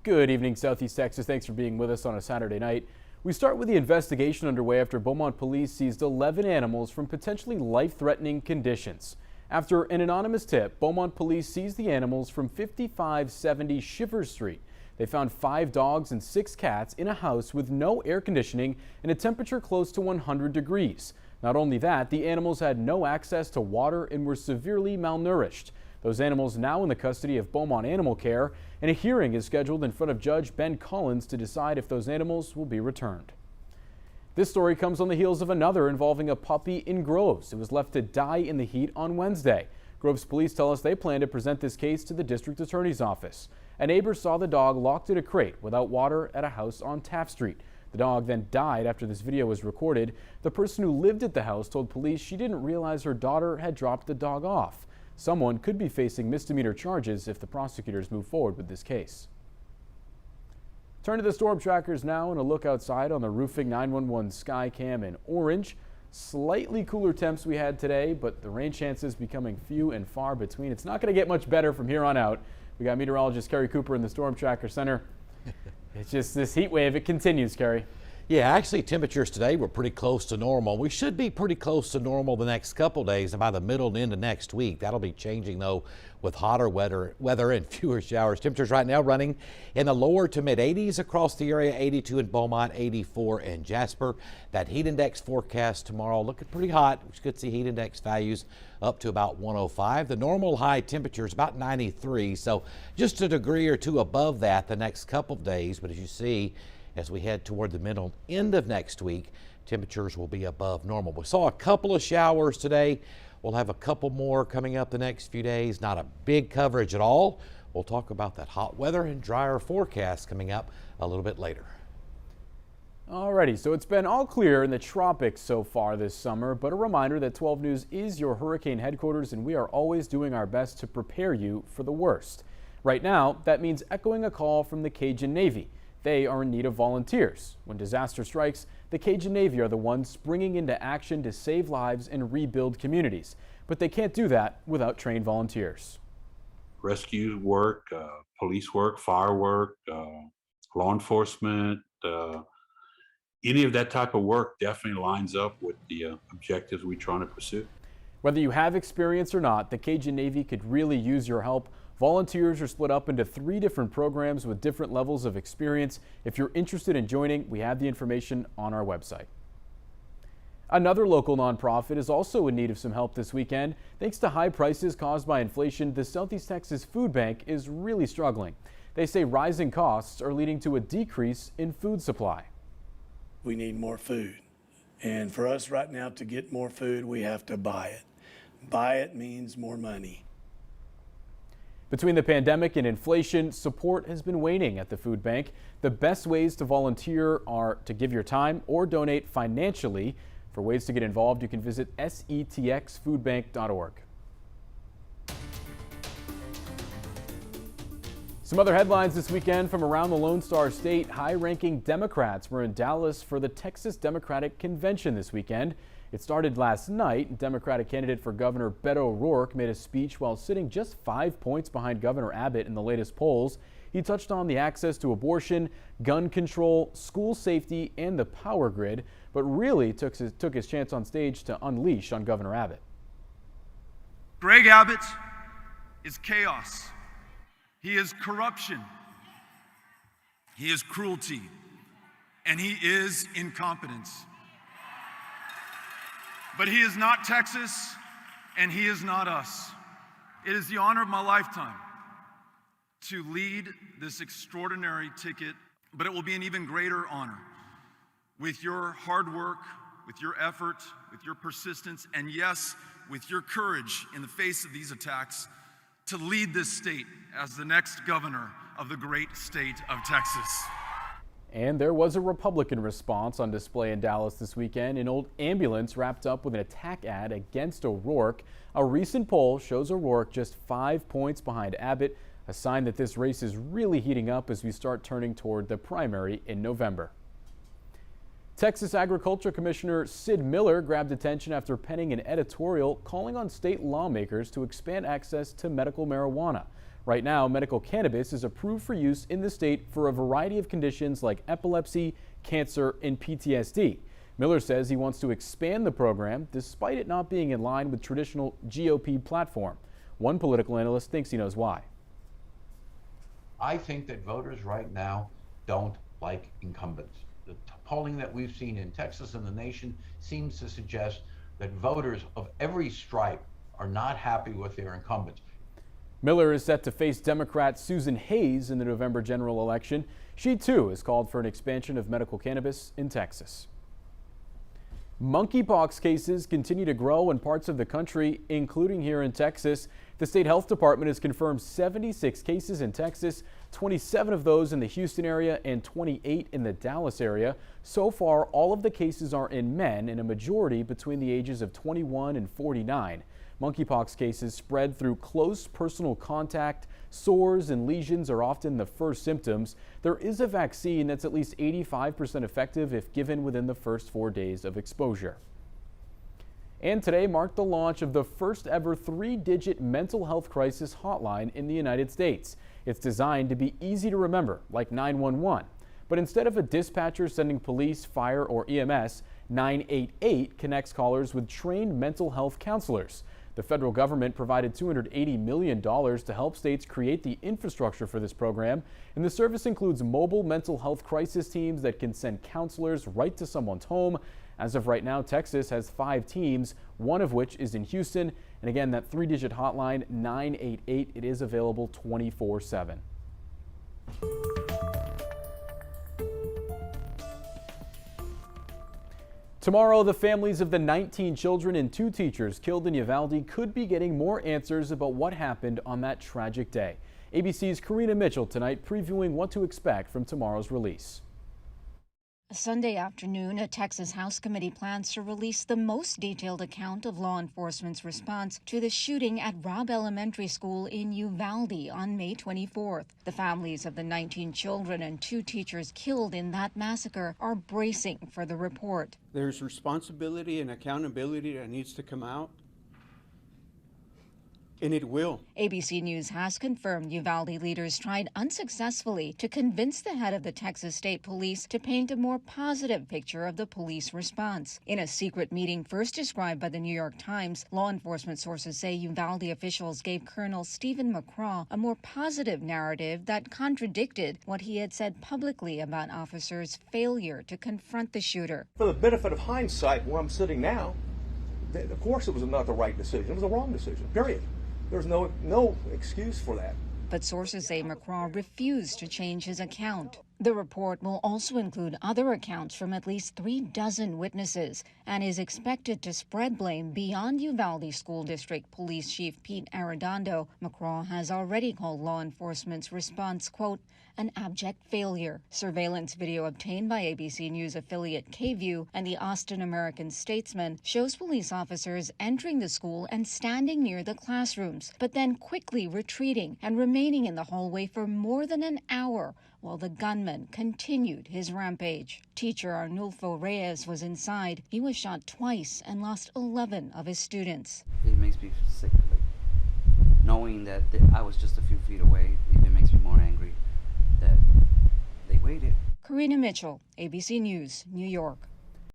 Good evening, Southeast Texas. Thanks for being with us on a Saturday night. We start with the investigation underway after Beaumont police seized 11 animals from potentially life-threatening conditions. After an anonymous tip, Beaumont police seized the animals from 5570 Shivers Street. They found 5 dogs and 6 cats in a house with no air conditioning and a temperature close to 100 degrees. Not only that, the animals had no access to water and were severely malnourished. Those animals now in the custody of Beaumont Animal Care, and a hearing is scheduled in front of Judge Ben Collins to decide if those animals will be returned. This story comes on the heels of another involving a puppy in Groves. It was left to die in the heat on Wednesday. Groves police tell us they plan to present this case to the district attorney's office. A neighbor saw the dog locked in a crate without water at a house on Taft Street. The dog then died after this video was recorded. The person who lived at the house told police she didn't realize her daughter had dropped the dog off. Someone could be facing misdemeanor charges if the prosecutors move forward with this case. Turn to the storm trackers now and a look outside on the Roofing 911 sky cam in orange. Slightly cooler temps we had today, but the rain chances becoming few and far between. It's not going to get much better from here on out. We got meteorologist Kerry Cooper in the Storm Tracker Center. It's just this heat wave. It continues, Kerry. Yeah, actually temperatures today were pretty close to normal. We should be pretty close to normal the next couple days and by the middle and end of next week. That'll be changing though with hotter weather and fewer showers. Temperatures right now running in the lower to mid 80s across the area, 82 in Beaumont, 84 in Jasper. That heat index forecast tomorrow looking pretty hot. We could see heat index values up to about 105. The normal high temperature is about 93, so just a degree or two above that the next couple of days. But as you see, as we head toward the middle end of next week, temperatures will be above normal. We saw a couple of showers today. We'll have a couple more coming up the next few days. Not a big coverage at all. We'll talk about that hot weather and drier forecast coming up a little bit later. Alrighty, so it's been all clear in the tropics so far this summer, but a reminder that 12 News is your hurricane headquarters and we are always doing our best to prepare you for the worst. Right now, that means echoing a call from the Cajun Navy. They are in need of volunteers. When disaster strikes, the Cajun Navy are the ones springing into action to save lives and rebuild communities. But they can't do that without trained volunteers. Rescue work, police work, fire work, law enforcement, any of that type of work definitely lines up with the objectives we're trying to pursue. Whether you have experience or not, the Cajun Navy could really use your help. Volunteers are split up into 3 different programs with different levels of experience. If you're interested in joining, we have the information on our website. Another local nonprofit is also in need of some help this weekend. Thanks to high prices caused by inflation, the Southeast Texas Food Bank is really struggling. They say rising costs are leading to a decrease in food supply. We need more food. And for us right now to get more food, we have to buy it. Buy it means more money. Between the pandemic and inflation, support has been waning at the food bank. The best ways to volunteer are to give your time or donate financially. For ways to get involved, you can visit setxfoodbank.org. Some other headlines this weekend from around the Lone Star State. High-ranking Democrats were in Dallas for the Texas Democratic Convention this weekend. It started last night. Democratic candidate for Governor Beto O'Rourke made a speech while sitting just 5 points behind Governor Abbott in the latest polls. He touched on the access to abortion, gun control, school safety, and the power grid, but really took his chance on stage to unleash on Governor Abbott. Greg Abbott is chaos. He is corruption. He is cruelty. And he is incompetence. But he is not Texas, and he is not us. It is the honor of my lifetime to lead this extraordinary ticket, but it will be an even greater honor with your hard work, with your effort, with your persistence, and yes, with your courage in the face of these attacks to lead this state as the next governor of the great state of Texas. And there was a Republican response on display in Dallas this weekend. An old ambulance wrapped up with an attack ad against O'Rourke. A recent poll shows O'Rourke just 5 points behind Abbott, a sign that this race is really heating up as we start turning toward the primary in November. Texas Agriculture Commissioner Sid Miller grabbed attention after penning an editorial calling on state lawmakers to expand access to medical marijuana. Right now, medical cannabis is approved for use in the state for a variety of conditions like epilepsy, cancer, and PTSD. Miller says he wants to expand the program despite it not being in line with traditional GOP platform. One political analyst thinks he knows why. I think that voters right now don't like incumbents. The polling that we've seen in Texas and the nation seems to suggest that voters of every stripe are not happy with their incumbents. Miller is set to face Democrat Susan Hayes in the November general election. She too has called for an expansion of medical cannabis in Texas. Monkeypox cases continue to grow in parts of the country, including here in Texas. The state health department has confirmed 76 cases in Texas, 27 of those in the Houston area and 28 in the Dallas area. So far, all of the cases are in men, and a majority between the ages of 21 and 49. Monkeypox cases spread through close personal contact. Sores and lesions are often the first symptoms. There is a vaccine that's at least 85% effective if given within the first 4 days of exposure. And today marked the launch of the first ever 3-digit mental health crisis hotline in the United States. It's designed to be easy to remember, like 911. But instead of a dispatcher sending police, fire, or EMS, 988 connects callers with trained mental health counselors. The federal government provided $280 million to help states create the infrastructure for this program, and the service includes mobile mental health crisis teams that can send counselors right to someone's home. As of right now, Texas has 5 teams, one of which is in Houston. And again, that 3-digit hotline, 988, it is available 24/7. Tomorrow, the families of the 19 children and 2 teachers killed in Uvalde could be getting more answers about what happened on that tragic day. ABC's Karina Mitchell tonight previewing what to expect from tomorrow's release. Sunday afternoon, a Texas House committee plans to release the most detailed account of law enforcement's response to the shooting at Robb Elementary School in Uvalde on May 24th. The families of the 19 children and 2 teachers killed in that massacre are bracing for the report. There's responsibility and accountability that needs to come out, and it will. ABC News has confirmed Uvalde leaders tried unsuccessfully to convince the head of the Texas State Police to paint a more positive picture of the police response. In a secret meeting first described by the New York Times, law enforcement sources say Uvalde officials gave Colonel Stephen McCraw a more positive narrative that contradicted what he had said publicly about officers' failure to confront the shooter. For the benefit of hindsight, where I'm sitting now, of course it was not the right decision. It was the wrong decision, period. There's no excuse for that. But sources say McCraw refused to change his account. The report will also include other accounts from at least 36 witnesses and is expected to spread blame beyond Uvalde School District Police Chief Pete Arredondo. McCraw has already called law enforcement's response, quote, an abject failure. Surveillance video obtained by ABC News affiliate KView and the Austin American-Statesman shows police officers entering the school and standing near the classrooms, but then quickly retreating and remaining in the hallway for more than an hour while the gunman continued his rampage. Teacher Arnulfo Reyes was inside. He was shot twice and lost 11 of his students. It makes me sick. Knowing that I was just a few feet away, it makes me more angry that they waited. Karina Mitchell, ABC News, New York.